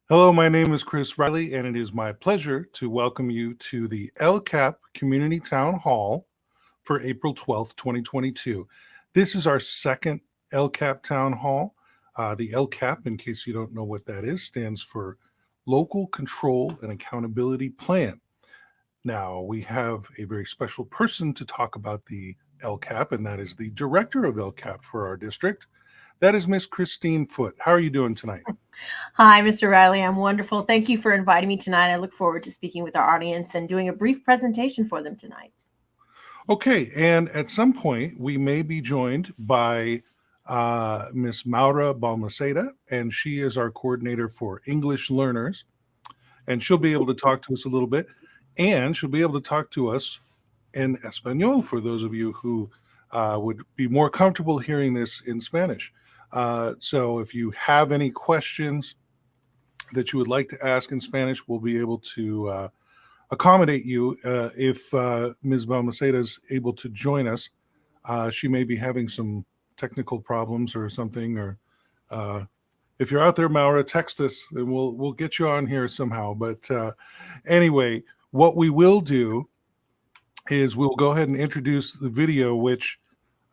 Hello, my name is Chris Riley, and it is my pleasure to welcome you to the LCAP Community Town Hall for April 12th, 2022. This is our second LCAP Town Hall. The LCAP, in case you don't know what that is, stands for Local Control and Accountability Plan. Now, we have a very special person to talk about the LCAP, and that is the director of LCAP for our district. That is Miss Christine Foote. How are you doing tonight? Hi, Mr. Riley. I'm wonderful. Thank you for inviting me tonight. I look forward to speaking with our audience and doing a brief presentation for them tonight. Okay, and at some point, we may be joined by Miss Maura Balmaceda, and she is our coordinator for English learners, and she'll be able to talk to us a little bit, and she'll be able to talk to us in Espanol for those of you who would be more comfortable hearing this in Spanish. So if you have any questions that you would like to ask in Spanish, we'll be able to accommodate you. If Ms. Balmaceda is able to join us, she may be having some technical problems or something, or if you're out there, Maura, text us and we'll get you on here somehow. But anyway, what we will do is we'll go ahead and introduce the video, which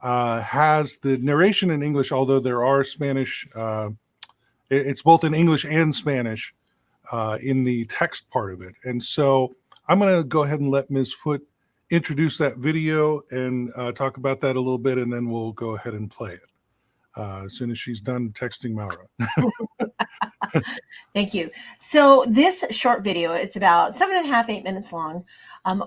has the narration in English, although there are Spanish, it's both in English and Spanish in the text part of it. And so I'm going to go ahead and let Ms. Foote introduce that video and talk about that a little bit, and then we'll go ahead and play it as soon as she's done texting Maura. Thank you. So this short video, it's about 7.5, 8 minutes long.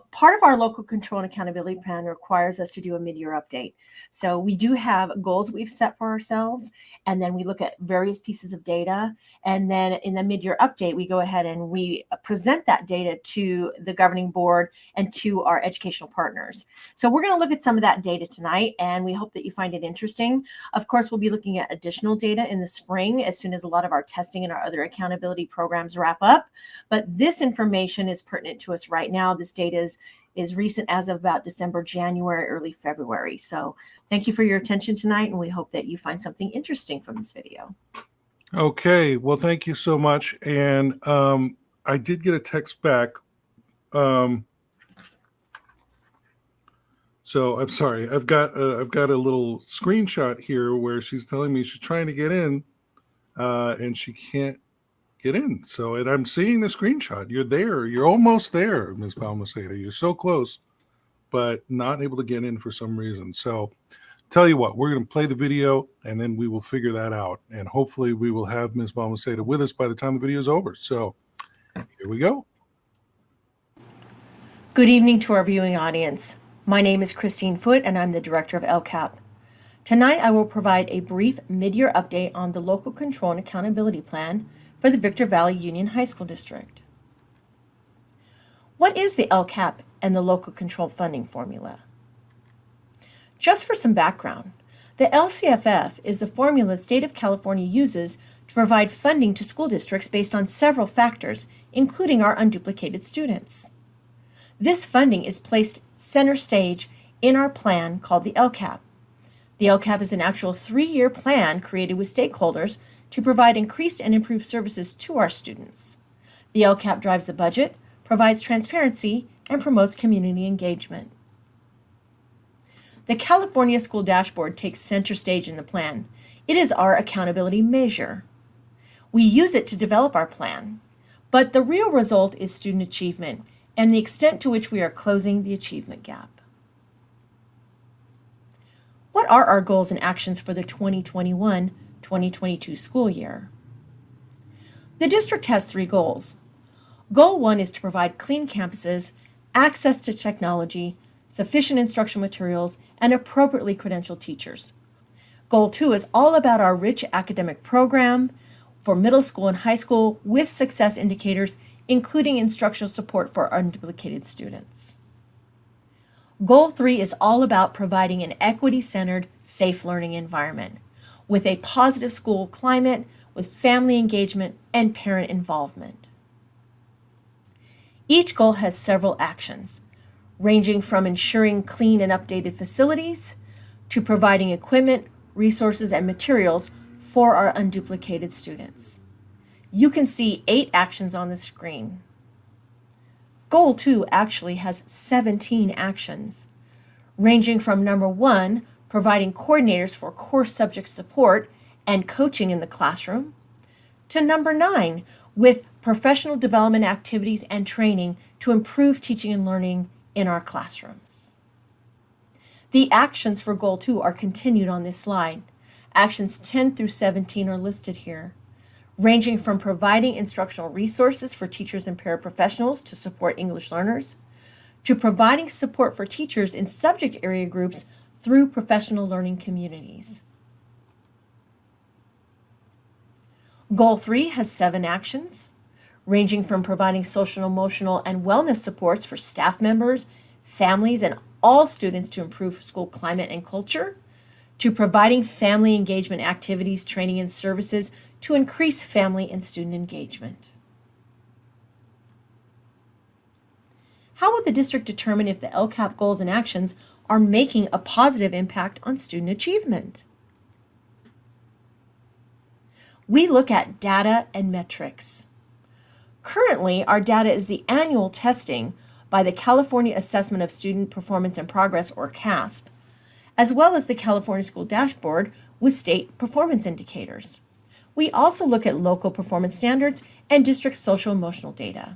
Part of our local control and accountability plan requires us to do a mid-year update. So we do have goals we've set for ourselves, and then we look at various pieces of data. And then in the mid-year update, we go ahead and we present that data to the governing board and to our educational partners. So we're going to look at some of that data tonight, and we hope that you find it interesting. Of course, we'll be looking at additional data in the spring as soon as a lot of our testing and our other accountability programs wrap up. But this information is pertinent to us right now. This data is recent as of about December, January, early February. So thank you for your attention tonight, and we hope that you find something interesting from this video. Okay, well, thank you so much. And I did get a text back. So I'm sorry, I've got a little screenshot here where she's telling me she's trying to get in and she can't get in. So, and I'm seeing the screenshot. You're there. You're almost there, Ms. Balmaceda. You're so close, but not able to get in for some reason. So tell you what, we're going to play the video and then we will figure that out. And hopefully we will have Ms. Balmaceda with us by the time the video is over. So here we go. Good evening to our viewing audience. My name is Christine Foote, and I'm the director of LCAP. Tonight, I will provide a brief mid-year update on the local control and accountability plan for the Victor Valley Union High School District. What is the LCAP and the local control funding formula? Just for some background, the LCFF is the formula the state of California uses to provide funding to school districts based on several factors, including our unduplicated students. This funding is placed center stage in our plan called the LCAP. The LCAP is an actual 3-year plan created with stakeholders to provide increased and improved services to our students. The LCAP drives the budget, provides transparency, and promotes community engagement. The California School Dashboard takes center stage in the plan. It is our accountability measure. We use it to develop our plan, but the real result is student achievement and the extent to which we are closing the achievement gap. What are our goals and actions for the 2021-2022 school year? The district has 3 goals. Goal 1 is to provide clean campuses, access to technology, sufficient instructional materials, and appropriately credentialed teachers. Goal 2 is all about our rich academic program for middle school and high school with success indicators, including instructional support for unduplicated students. Goal 3 is all about providing an equity-centered, safe learning environment with a positive school climate, with family engagement and parent involvement. Each goal has several actions, ranging from ensuring clean and updated facilities to providing equipment, resources, and materials for our unduplicated students. You can see 8 actions on the screen. Goal 2 actually has 17 actions, ranging from number 1, providing coordinators for course subject support and coaching in the classroom, to number 9, with professional development activities and training to improve teaching and learning in our classrooms. The actions for Goal 2 are continued on this slide. Actions 10 through 17 are listed here, ranging from providing instructional resources for teachers and paraprofessionals to support English learners, to providing support for teachers in subject area groups through professional learning communities. Goal 3 has 7 actions, ranging from providing social, emotional, and wellness supports for staff members, families, and all students to improve school climate and culture, to providing family engagement activities, training, and services to increase family and student engagement. How will the district determine if the LCAP goals and actions are making a positive impact on student achievement? We look at data and metrics. Currently, our data is the annual testing by the California Assessment of Student Performance and Progress, or CASP, as well as the California School Dashboard with state performance indicators. We also look at local performance standards and district social-emotional data.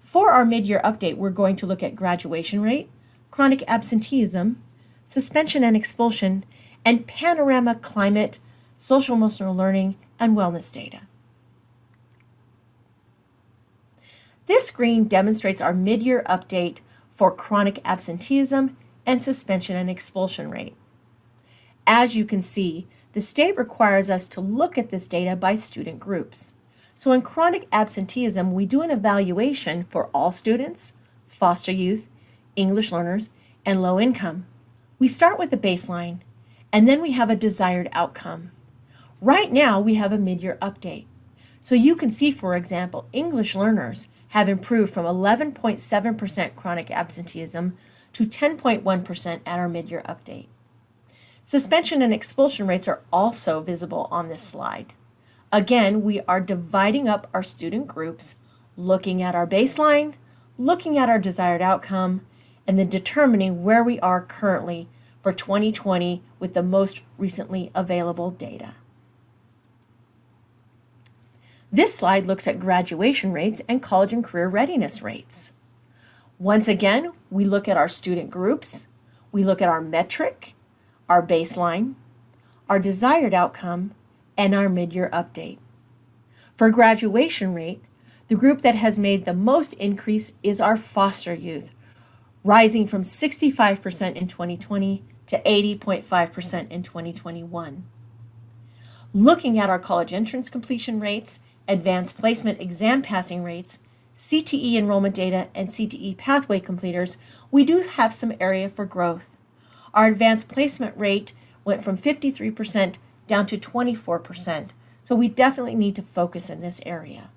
For our mid-year update, we're going to look at graduation rate, chronic absenteeism, suspension and expulsion, and panorama climate, social-emotional learning, and wellness data. This screen demonstrates our mid-year update for chronic absenteeism and suspension and expulsion rate. As you can see, the state requires us to look at this data by student groups. So in chronic absenteeism, we do an evaluation for all students, foster youth, English learners, and low income. We start with a baseline, and then we have a desired outcome. Right now, we have a mid-year update. So you can see, for example, English learners have improved from 11.7% chronic absenteeism to 10.1% at our mid-year update. Suspension and expulsion rates are also visible on this slide. Again, we are dividing up our student groups, looking at our baseline, looking at our desired outcome, and then determining where we are currently for 2020 with the most recently available data. This slide looks at graduation rates and college and career readiness rates. Once again, we look at our student groups, we look at our metric, our baseline, our desired outcome, and our mid-year update. For graduation rate, the group that has made the most increase is our foster youth, rising from 65% in 2020 to 80.5% in 2021. Looking at our college entrance completion rates, advanced placement exam passing rates, CTE enrollment data, and CTE pathway completers, we do have some area for growth. Our advanced placement rate went from 53% down to 24%, so we definitely need to focus in this area.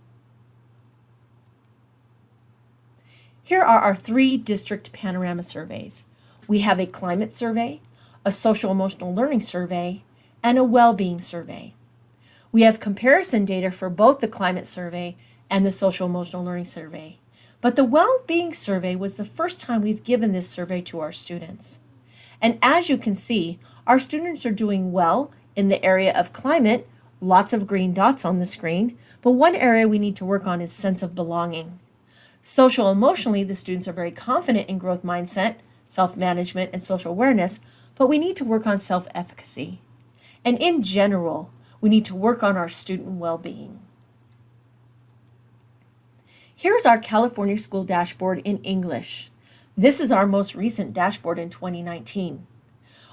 Here are our 3 district panorama surveys. We have a climate survey, a social-emotional learning survey, and a well-being survey. We have comparison data for both the climate survey and the social-emotional learning survey, but the well-being survey was the first time we've given this survey to our students. And as you can see, our students are doing well in the area of climate, lots of green dots on the screen, but one area we need to work on is sense of belonging. Social emotionally, the students are very confident in growth mindset, self-management, and social awareness, but we need to work on self-efficacy. And in general, we need to work on our student well-being. Here's our California School Dashboard in English. This is our most recent dashboard in 2019.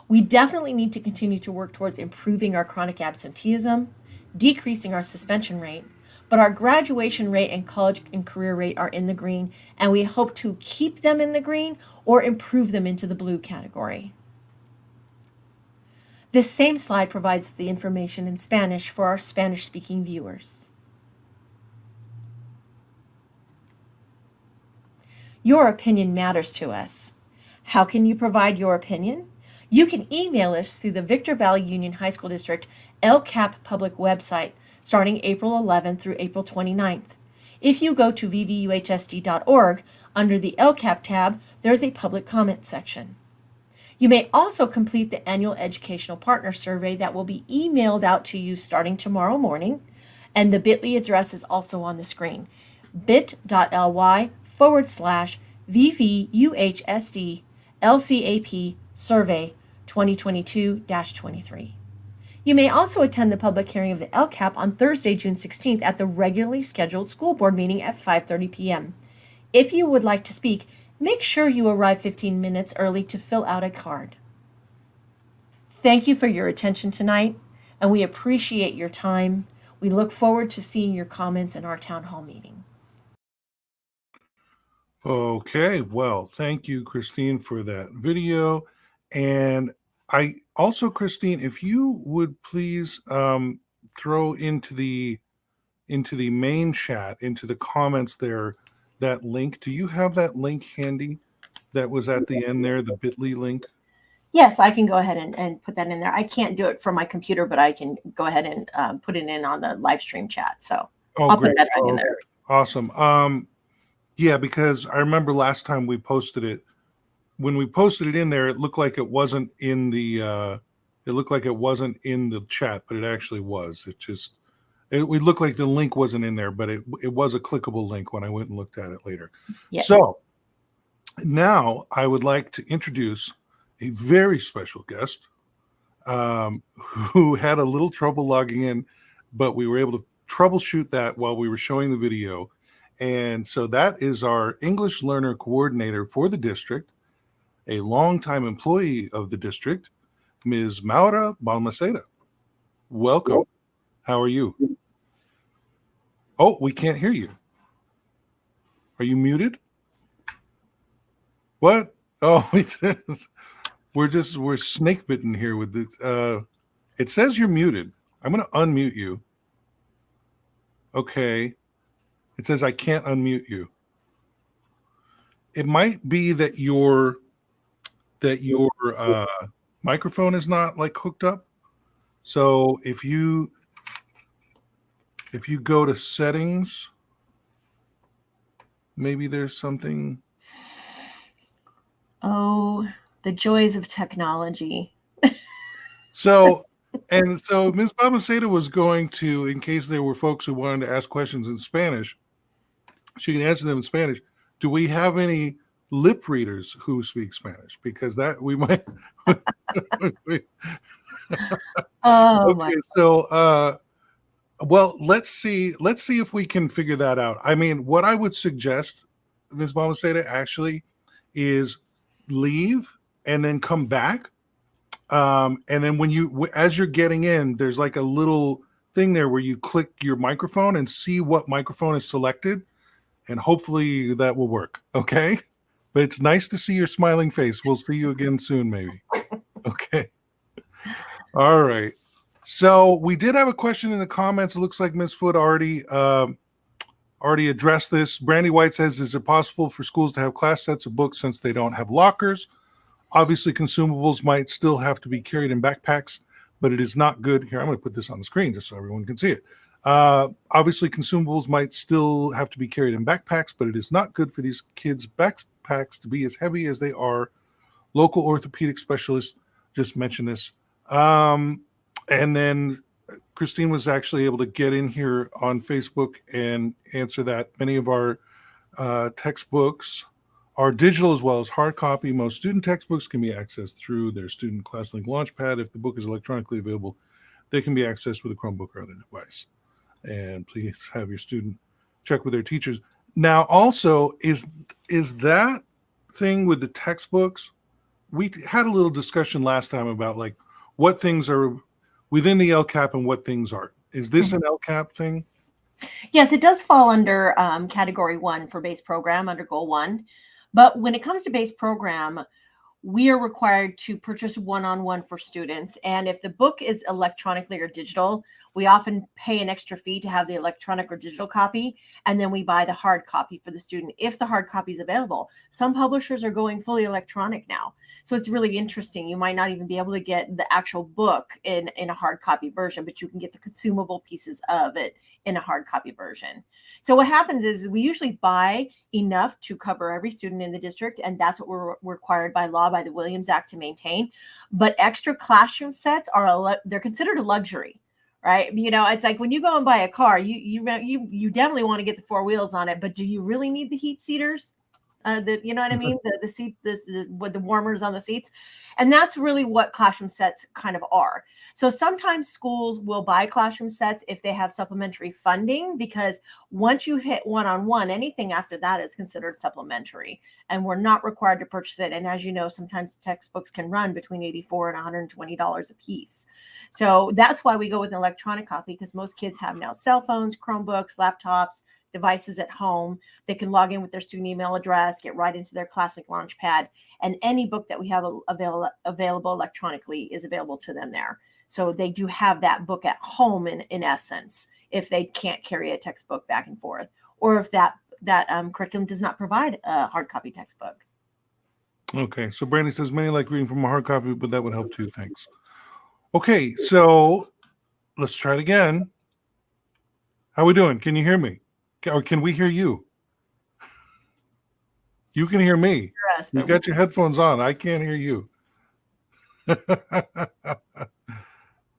We definitely need to continue to work towards improving our chronic absenteeism, decreasing our suspension rate, but our graduation rate and college and career rate are in the green, and we hope to keep them in the green or improve them into the blue category. This same slide provides the information in Spanish for our Spanish-speaking viewers. Your opinion matters to us. How can you provide your opinion? You can email us through the Victor Valley Union High School District LCAP public website, starting April 11th through April 29th. If you go to VVUHSD.org, under the LCAP tab, there is a public comment section. You may also complete the annual Educational Partner Survey that will be emailed out to you starting tomorrow morning, and the bit.ly address is also on the screen, bit.ly/VVUHSD LCAP Survey 2022-23. You may also attend the public hearing of the LCAP on Thursday, June 16th at the regularly scheduled school board meeting at 5:30 p.m. If you would like to speak, make sure you arrive 15 minutes early to fill out a card. Thank you for your attention tonight, and we appreciate your time. We look forward to seeing your comments in our town hall meeting. Okay, well, thank you, Christine, for that video. And I also, Christine, if you would please throw into the main chat, into the comments there, that link. Do you have that link handy that was at the end there, the bit.ly link? Yes, I can go ahead and put that in there. I can't do it from my computer, but I can go ahead and put it in on the live stream chat. So I'll great. put that right in there. Awesome. Yeah, because I remember last time we posted it, when we posted it in there, it looked like it wasn't in the chat, but it actually was. It looked like the link wasn't in there, but it was a clickable link when I went and looked at it later. Yes. So now I would like to introduce a very special guest who had a little trouble logging in, but we were able to troubleshoot that while we were showing the video. And so that is our English learner coordinator for the district, a longtime employee of the district, Ms. Maura Balmaceda. Welcome. How are you? Oh, we can't hear you. Are you muted? What? Oh, it says we're snake bitten here with the. It says you're muted. I'm going to unmute you. Okay. It says I can't unmute you. It might be that your microphone is not like hooked up. So if you go to settings, maybe there's something. Oh, the joys of technology. So Ms. Balmaceda was going to, in case there were folks who wanted to ask questions in Spanish, she can answer them in Spanish. Do we have any lip readers who speak Spanish? Because that we might. Oh, okay, so well, let's see if we can figure that out. I mean, what I would suggest, Ms. Balmaceda, actually is leave and then come back. And then as you're getting in, there's like a little thing there where you click your microphone and see what microphone is selected, and hopefully that will work. Okay. But it's nice to see your smiling face. We'll see you again soon, maybe. Okay. All right. So we did have a question in the comments. It looks like Ms. Foot already addressed this. Brandy White says, is it possible for schools to have class sets of books since they don't have lockers? Obviously, consumables might still have to be carried in backpacks, but it is not good. Here, I'm going to put this on the screen just so everyone can see it. Obviously, consumables might still have to be carried in backpacks, but it is not good for these kids' backpacks to be as heavy as they are. Local orthopedic specialists just mentioned this. And then Christine was actually able to get in here on Facebook and answer that. Many of our textbooks are digital as well as hard copy. Most student textbooks can be accessed through their Student ClassLink Launchpad. If the book is electronically available, they can be accessed with a Chromebook or other device. And please have your student check with their teachers. Now, also, is that thing with the textbooks? We had a little discussion last time about like what things are within the LCAP and what things aren't. Is this an LCAP thing? Yes, it does fall under Category 1 for base program under Goal 1. But when it comes to base program, we are required to purchase one-on-one for students. And if the book is electronically or digital, we often pay an extra fee to have the electronic or digital copy, and then we buy the hard copy for the student if the hard copy is available. Some publishers are going fully electronic now, so it's really interesting. You might not even be able to get the actual book in a hard copy version, but you can get the consumable pieces of it in a hard copy version. So what happens is we usually buy enough to cover every student in the district, and that's what we're required by law, by the Williams Act, to maintain. But extra classroom sets they're considered a luxury. Right. You know, it's like when you go and buy a car, you definitely want to get the four wheels on it. But do you really need the heat seaters? You know what I mean? The seat, with the warmers on the seats. And that's really what classroom sets kind of are. So sometimes schools will buy classroom sets if they have supplementary funding, because once you hit one-on-one, anything after that is considered supplementary, and we're not required to purchase it. And as you know, sometimes textbooks can run between $84 and $120 a piece. So that's why we go with an electronic copy, because most kids have now cell phones, Chromebooks, laptops, devices at home. They can log in with their student email address, get right into their Classic Launchpad, and any book that we have available electronically is available to them there. So they do have that book at home in essence, if they can't carry a textbook back and forth, or if that curriculum does not provide a hard copy textbook. Okay, so Brandy says many like reading from a hard copy, but that would help too. Thanks. Okay, so let's try it again. How we doing? Can you hear me? Or can we hear you? You can hear me. Yes, You got your headphones on. I can't hear you.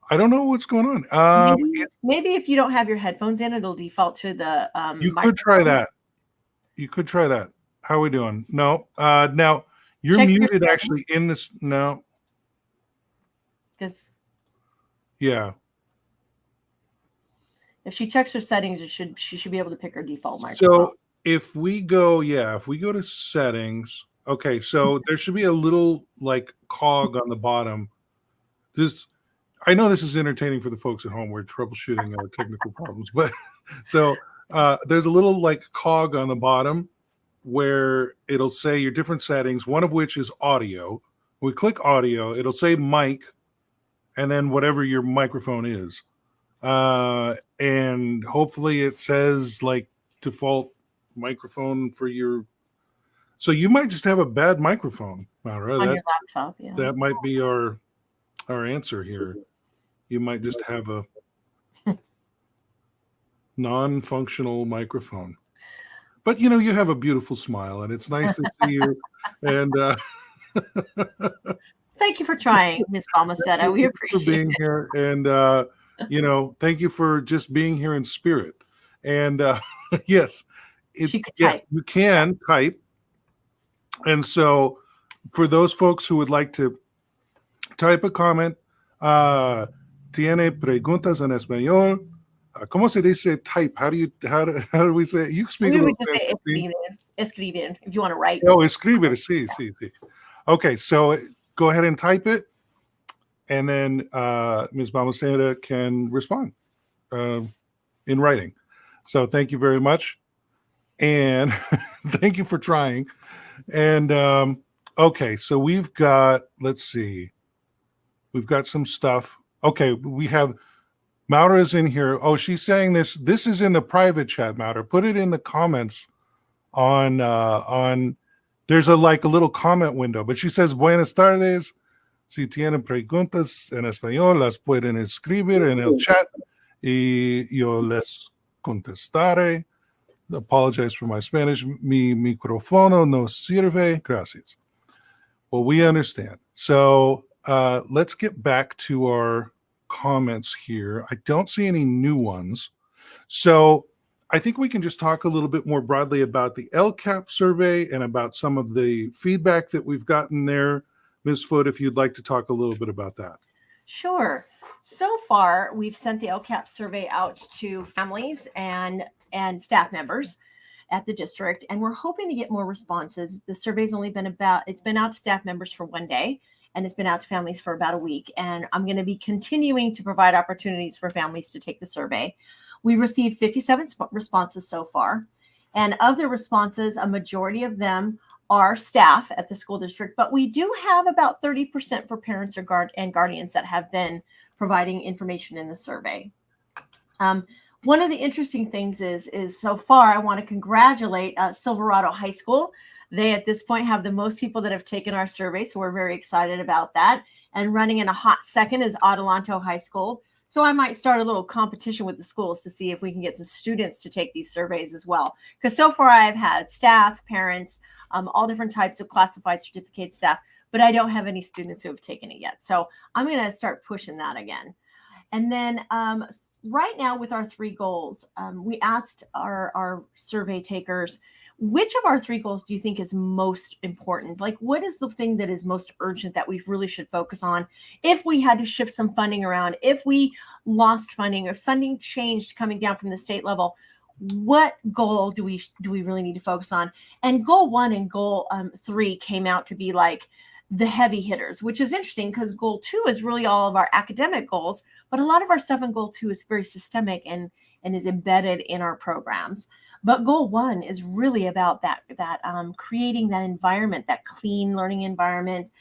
I don't know what's going on. Maybe if you don't have your headphones in, it'll default to the you could try that. You could try that. How are we doing? No. Now you're Check muted actually in this. No. Because yeah. If she checks her settings, she should be able to pick her default microphone. So if we go to settings, okay, so there should be a little like cog on the bottom. I know this is entertaining for the folks at home. We're troubleshooting our technical problems, but so there's a little like cog on the bottom where it'll say your different settings, one of which is audio. We click audio, it'll say mic, and then whatever your microphone is. And hopefully it says like default microphone for your, so you might just have a bad microphone, Maura. On your laptop, yeah. That might be our answer here. You might just have a non-functional microphone. But you know, you have a beautiful smile and it's nice to see you. And thank you for trying, Ms. Balmaceda. We appreciate for being here. And you know, thank you for just being here in spirit. And yes, you can type. And so for those folks who would like to type a comment, tiene preguntas en español. ¿Cómo se dice type? How do we say it? You speak a little bit. Escribir, if you want to write. Oh, escribir, sí. Okay, so go ahead and type it. And then Ms. Balmaceda can respond in writing. So thank you very much. And thank you for trying. And okay, so we've got, let's see. We've got some stuff. Okay, we have, Maura is in here. Oh, she's saying this. This is in the private chat, Maura. Put it in the comments on there's a little comment window. But she says, buenas tardes. Si tienen preguntas en español, las pueden escribir en el chat y yo les contestaré. Apologize for my Spanish. Mi micrófono no sirve. Gracias. Well, we understand. So let's get back to our comments here. I don't see any new ones. So I think we can just talk a little bit more broadly about the LCAP survey and about some of the feedback that we've gotten there. Ms. Foote, if you'd like to talk a little bit about that. Sure. So far, we've sent the LCAP survey out to families and staff members at the district, and we're hoping to get more responses. The survey's only been it's been out to staff members for 1 day, and it's been out to families for about a week. And I'm going to be continuing to provide opportunities for families to take the survey. We received 57 responses so far. And of the responses, a majority of them are staff at the school district, but we do have about 30% for parents or guardians that have been providing information in the survey. One of the interesting things is so far, I want to congratulate Silverado High School. They at this point have the most people that have taken our survey, so we're very excited about that. And running in a hot second is Adelanto High School. So I might start a little competition with the schools to see if we can get some students to take these surveys as well. Because so far I've had staff, parents, all different types of classified certificate staff, but I don't have any students who have taken it yet. So I'm going to start pushing that again. And then right now with our 3 goals, we asked our survey takers, which of our 3 goals do you think is most important? Like, what is the thing that is most urgent that we really should focus on? If we had to shift some funding around, if we lost funding or funding changed coming down from the state level, what goal do we really need to focus on? And goal 1 and goal 3 came out to be like the heavy hitters, which is interesting because goal 2 is really all of our academic goals, but a lot of our stuff in goal 2 is very systemic and is embedded in our programs. But goal 1 is really about that creating that environment, that clean learning environment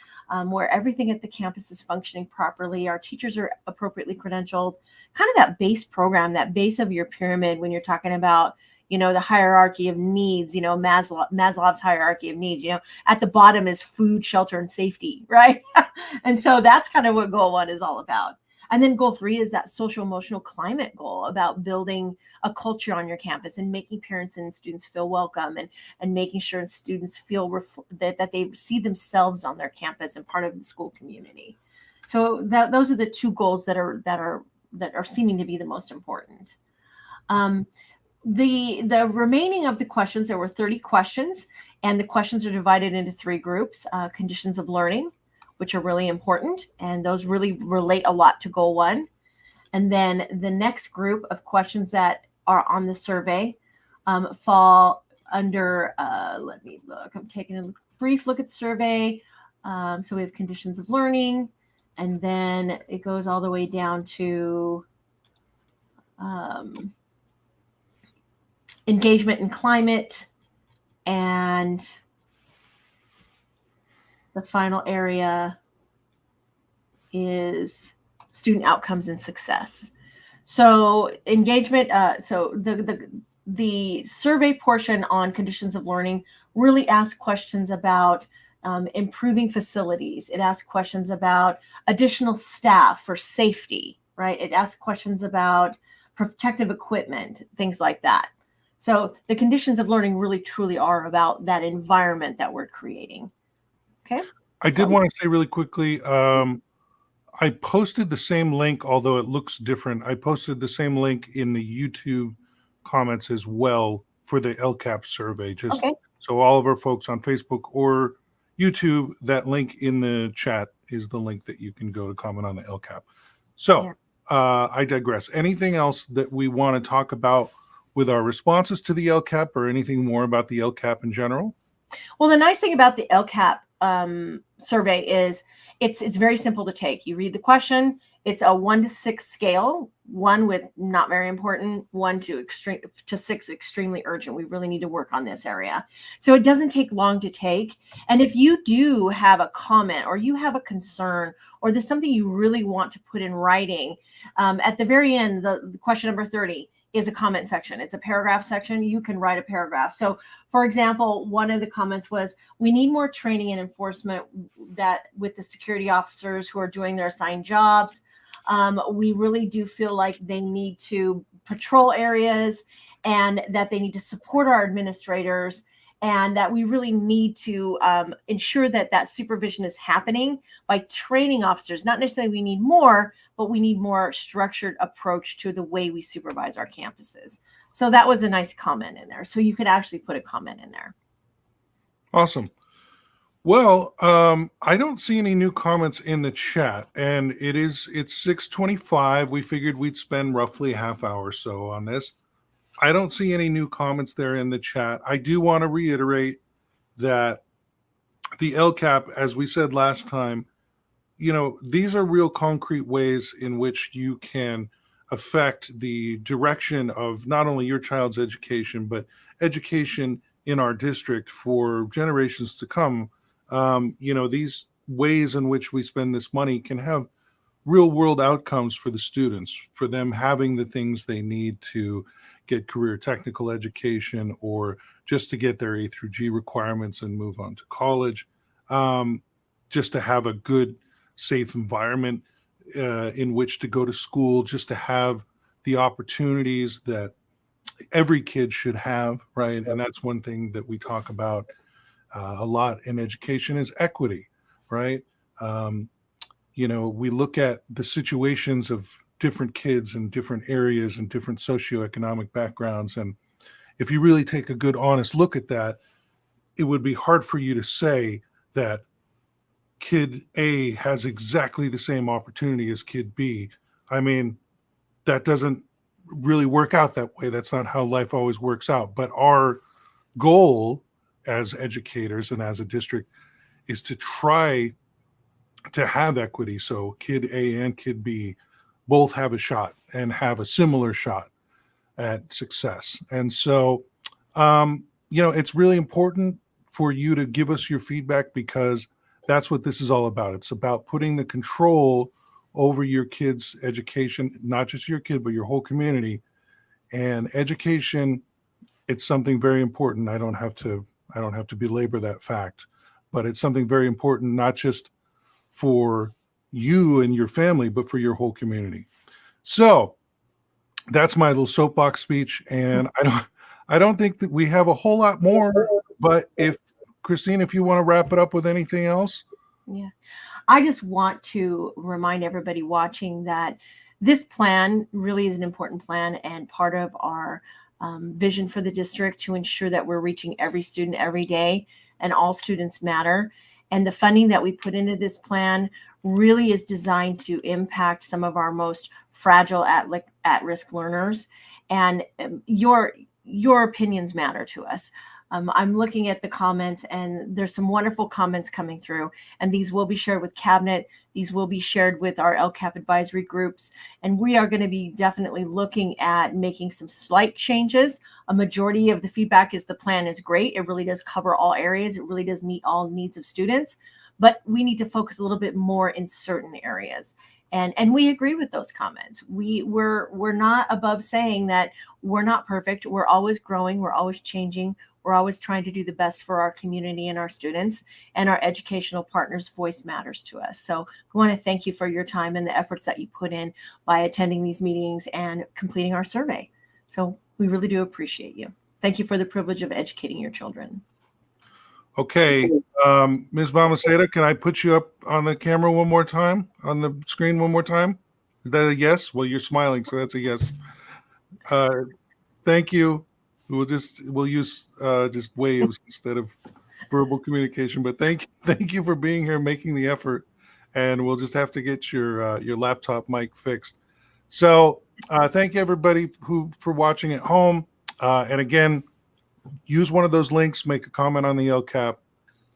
where everything at the campus is functioning properly. Our teachers are appropriately credentialed, kind of that base program, that base of your pyramid when you're talking about, the hierarchy of needs, Maslow's hierarchy of needs, at the bottom is food, shelter, and safety, right? And so that's kind of what goal 1 is all about. And then goal 3 is that social emotional climate goal about building a culture on your campus and making parents and students feel welcome and making sure students feel that they see themselves on their campus and part of the school community. So those are the 2 goals that are seeming to be the most important. The remaining of the questions, there were 30 questions, and the questions are divided into 3 groups: conditions of learning, which are really important, and those really relate a lot to goal 1. And then the next group of questions that are on the survey fall under, let me look, I'm taking a brief look at the survey. So we have conditions of learning, and then it goes all the way down to engagement and climate, and the final area is student outcomes and success. So engagement, so the survey portion on conditions of learning really asks questions about improving facilities. It asks questions about additional staff for safety, right? It asks questions about protective equipment, things like that. So the conditions of learning really truly are about that environment that we're creating. Okay. I did want to say really quickly, I posted the same link, although it looks different. I posted the same link in the YouTube comments as well for the LCAP survey, just so all of our folks on Facebook or YouTube, that link in the chat is the link that you can go to comment on the LCAP. So I digress. Anything else that we want to talk about with our responses to the LCAP, or anything more about the LCAP in general? Well, the nice thing about the LCAP survey is it's very simple to take. You read the question. It's a 1 to 6 scale, 1 with not very important, 1 to 6 extremely urgent. We really need to work on this area. So it doesn't take long to take. And if you do have a comment or you have a concern or there's something you really want to put in writing, at the very end, the question number 30 is a comment section. It's a paragraph section. You can write a paragraph. So for example, one of the comments was, we need more training and enforcement with the security officers who are doing their assigned jobs. We really do feel like they need to patrol areas and that they need to support our administrators, and that we really need to ensure that supervision is happening by training officers. Not necessarily we need more, but we need more structured approach to the way we supervise our campuses. So that was a nice comment in there. So you could actually put a comment in there. Awesome. Well, I don't see any new comments in the chat, and it's 6:25. We figured we'd spend roughly a half hour or so on this. I don't see any new comments there in the chat. I do want to reiterate that the LCAP, as we said last time, these are real concrete ways in which you can affect the direction of not only your child's education, but education in our district for generations to come. These ways in which we spend this money can have real world outcomes for the students, for them having the things they need to get career technical education or just to get their A through G requirements and move on to college, just to have a good, safe environment in which to go to school, just to have the opportunities that every kid should have, right? And that's one thing that we talk about a lot in education is equity, right? We look at the situations of different kids in different areas and different socioeconomic backgrounds. And if you really take a good, honest look at that, it would be hard for you to say that kid A has exactly the same opportunity as kid B. I mean, that doesn't really work out that way. That's not how life always works out. But our goal as educators and as a district is to try to have equity. So kid A and kid B both have a shot and have a similar shot at success. And so, it's really important for you to give us your feedback because that's what this is all about. It's about putting the control over your kid's education, not just your kid, but your whole community. And education, it's something very important. I don't have to belabor that fact, but it's something very important, not just for you and your family, but for your whole community. So that's my little soapbox speech. And I don't think that we have a whole lot more, but if Christine, if you want to wrap it up with anything else. Yeah. I just want to remind everybody watching that this plan really is an important plan and part of our vision for the district to ensure that we're reaching every student every day and all students matter. And the funding that we put into this plan really is designed to impact some of our most fragile at-risk learners. And your opinions matter to us. I'm looking at the comments and there's some wonderful comments coming through, and these will be shared with cabinet. These will be shared with our LCAP advisory groups. And we are going to be definitely looking at making some slight changes. A majority of the feedback is the plan is great. It really does cover all areas. It really does meet all needs of students, but we need to focus a little bit more in certain areas. And we agree with those comments. We're not above saying that we're not perfect. We're always growing. We're always changing. We're always trying to do the best for our community and our students, and our educational partners' voice matters to us. So we want to thank you for your time and the efforts that you put in by attending these meetings and completing our survey. So we really do appreciate you. Thank you for the privilege of educating your children. Okay. Ms. Balmaceda, can I put you up on the camera one more time, on the screen one more time? Is that a yes? Well, you're smiling, so that's a yes. Thank you. We'll use just waves instead of verbal communication. But thank you for being here, making the effort, and we'll just have to get your laptop mic fixed. So thank you everybody for watching at home. And again, use one of those links, make a comment on the LCAP.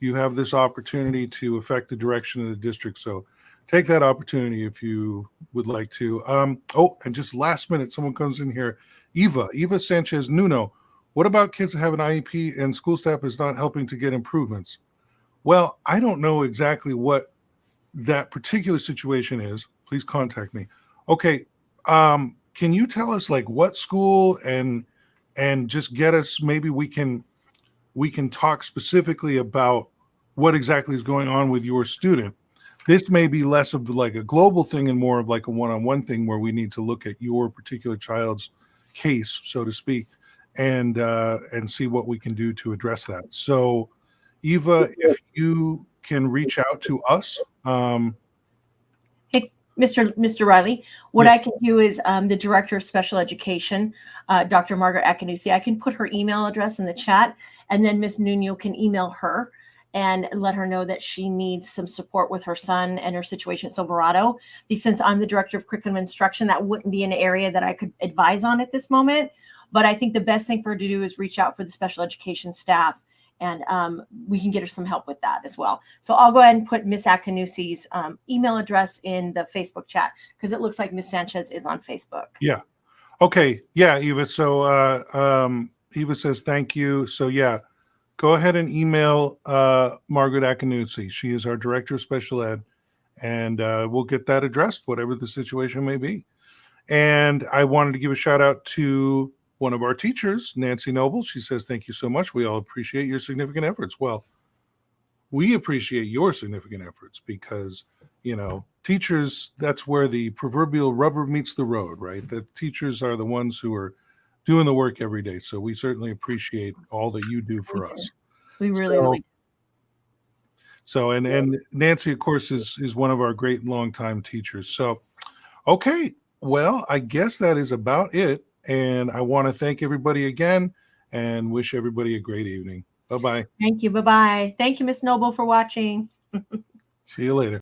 You have this opportunity to affect the direction of the district. So take that opportunity if you would like to. And just last minute, someone comes in here. Eva Sanchez Nuno. What about kids that have an IEP and school staff is not helping to get improvements? Well, I don't know exactly what that particular situation is. Please contact me. Okay. Can you tell us like what school and just get us, maybe we can talk specifically about what exactly is going on with your student. This may be less of like a global thing and more of like a one-on-one thing where we need to look at your particular child's case, so to speak, and see what we can do to address that. So Eva, if you can reach out to us. Hey, Mr. Riley, what I can do is the Director of Special Education, Dr. Margaret Acciones, I can put her email address in the chat, and then Ms. Nuno can email her and let her know that she needs some support with her son and her situation at Silverado. Because since I'm the Director of Curriculum Instruction, that wouldn't be an area that I could advise on at this moment. But I think the best thing for her to do is reach out for the special education staff, and we can get her some help with that as well. So I'll go ahead and put Ms. Acciones' email address in the Facebook chat because it looks like Ms. Sanchez is on Facebook. Yeah. Okay. Yeah, Eva. So Eva says thank you. So yeah, go ahead and email Margaret Akinutsi. She is our Director of Special Ed, and we'll get that addressed, whatever the situation may be. And I wanted to give a shout out to one of our teachers, Nancy Noble. She says, thank you so much. We all appreciate your significant efforts. Well, we appreciate your significant efforts because, you know, teachers, that's where the proverbial rubber meets the road, right? The teachers are the ones who are doing the work every day. So we certainly appreciate all that you do for us. We really do. So, and Nancy, of course, is one of our great longtime teachers. So, okay, well, I guess that is about it. And I want to thank everybody again and wish everybody a great evening. Bye-bye. Thank you. Bye-bye. Thank you, Ms. Noble, for watching. See you later.